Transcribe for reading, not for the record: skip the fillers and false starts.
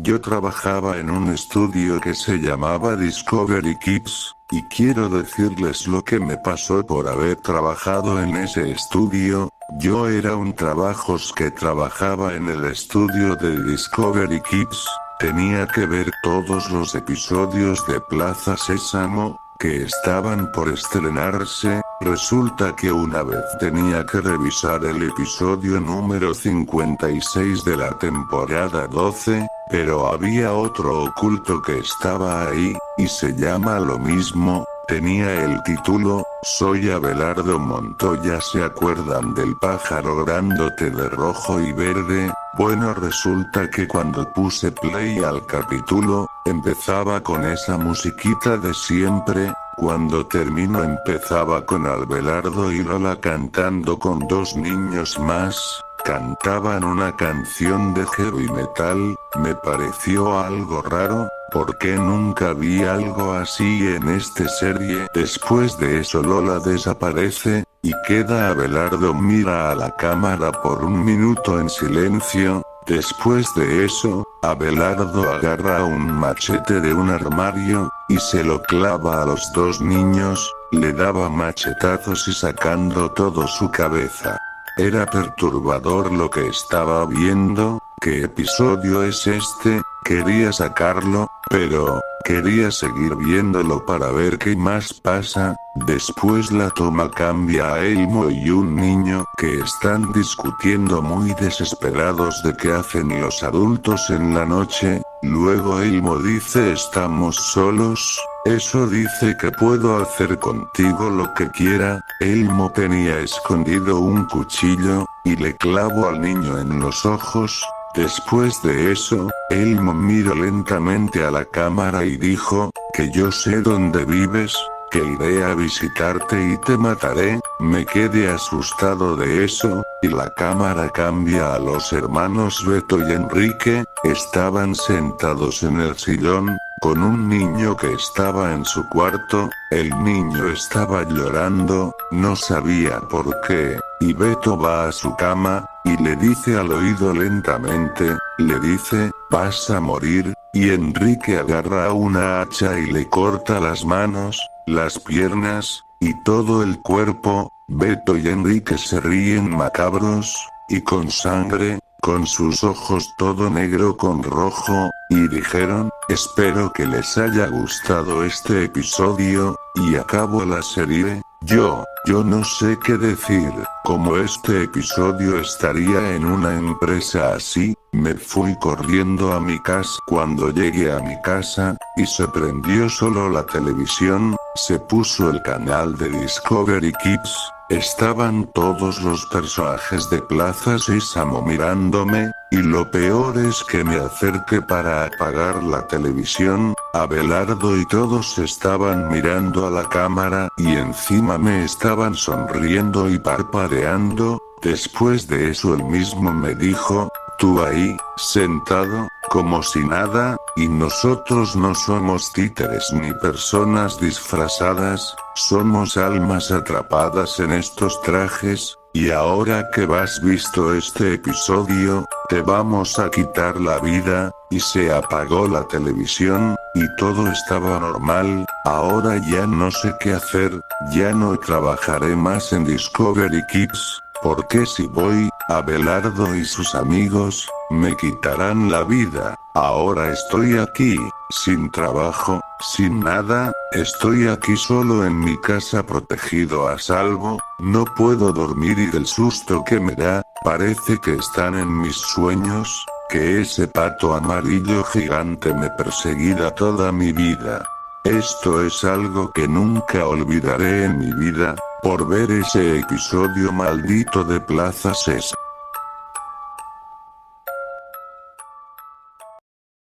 Yo trabajaba en un estudio que se llamaba Discovery Kids, y quiero decirles lo que me pasó por haber trabajado en ese estudio. Yo era un trabajos que trabajaba en el estudio de Discovery Kids, tenía que ver todos los episodios de Plaza Sésamo, que estaban por estrenarse. Resulta que una vez tenía que revisar el episodio número 56 de la temporada 12, pero había otro oculto que estaba ahí, y se llama lo mismo. Tenía el título, Soy Abelardo Montoya. ¿Se acuerdan del pájaro grandote de rojo y verde? Bueno, resulta que cuando puse play al capítulo, empezaba con esa musiquita de siempre. Cuando terminó empezaba con Abelardo y Lola cantando con dos niños más. Cantaban una canción de heavy metal. Me pareció algo raro, porque nunca vi algo así en esta serie. Después de eso Lola desaparece, y queda Abelardo. Mira a la cámara por un minuto en silencio. Después de eso, Abelardo agarra un machete de un armario, y se lo clava a los dos niños, le daba machetazos y sacando todo su cabeza. Era perturbador lo que estaba viendo. ¿Qué episodio es este? Quería sacarlo, pero quería seguir viéndolo para ver qué más pasa. Después la toma cambia a Elmo y un niño que están discutiendo muy desesperados de qué hacen los adultos en la noche. Luego Elmo dice estamos solos. Eso dice que puedo hacer contigo lo que quiera. Elmo tenía escondido un cuchillo, y le clavo al niño en los ojos. Después de eso, Elmo miró lentamente a la cámara y dijo, que yo sé dónde vives, que iré a visitarte y te mataré. Me quedé asustado de eso, y la cámara cambia a los hermanos Beto y Enrique. Estaban sentados en el sillón, con un niño que estaba en su cuarto. El niño estaba llorando, no sabía por qué, y Beto va a su cama, y le dice al oído lentamente, le dice, vas a morir, y Enrique agarra una hacha y le corta las manos, las piernas, y todo el cuerpo. Beto y Enrique se ríen macabros, y con sangre, con sus ojos todo negro con rojo, y dijeron, espero que les haya gustado este episodio, y acabo la serie. Yo no sé qué decir. Como este episodio estaría en una empresa así, me fui corriendo a mi casa. Cuando llegué a mi casa, y se prendió solo la televisión, se puso el canal de Discovery Kids. Estaban todos los personajes de Plaza Sésamo mirándome, y lo peor es que me acerqué para apagar la televisión. Abelardo y todos estaban mirando a la cámara, y encima me estaban sonriendo y parpadeando. Después de eso él mismo me dijo, tú ahí, sentado, como si nada, y nosotros no somos títeres ni personas disfrazadas, somos almas atrapadas en estos trajes, y ahora que has visto este episodio, te vamos a quitar la vida. Y se apagó la televisión, y todo estaba normal. Ahora ya no sé qué hacer, ya no trabajaré más en Discovery Kids, porque si voy, Abelardo y sus amigos, me quitarán la vida. Ahora estoy aquí, sin trabajo, sin nada, estoy aquí solo en mi casa protegido a salvo, no puedo dormir y del susto que me da, parece que están en mis sueños, que ese pato amarillo gigante me perseguirá toda mi vida. Esto es algo que nunca olvidaré en mi vida, por ver ese episodio maldito de Plaza Sésamo.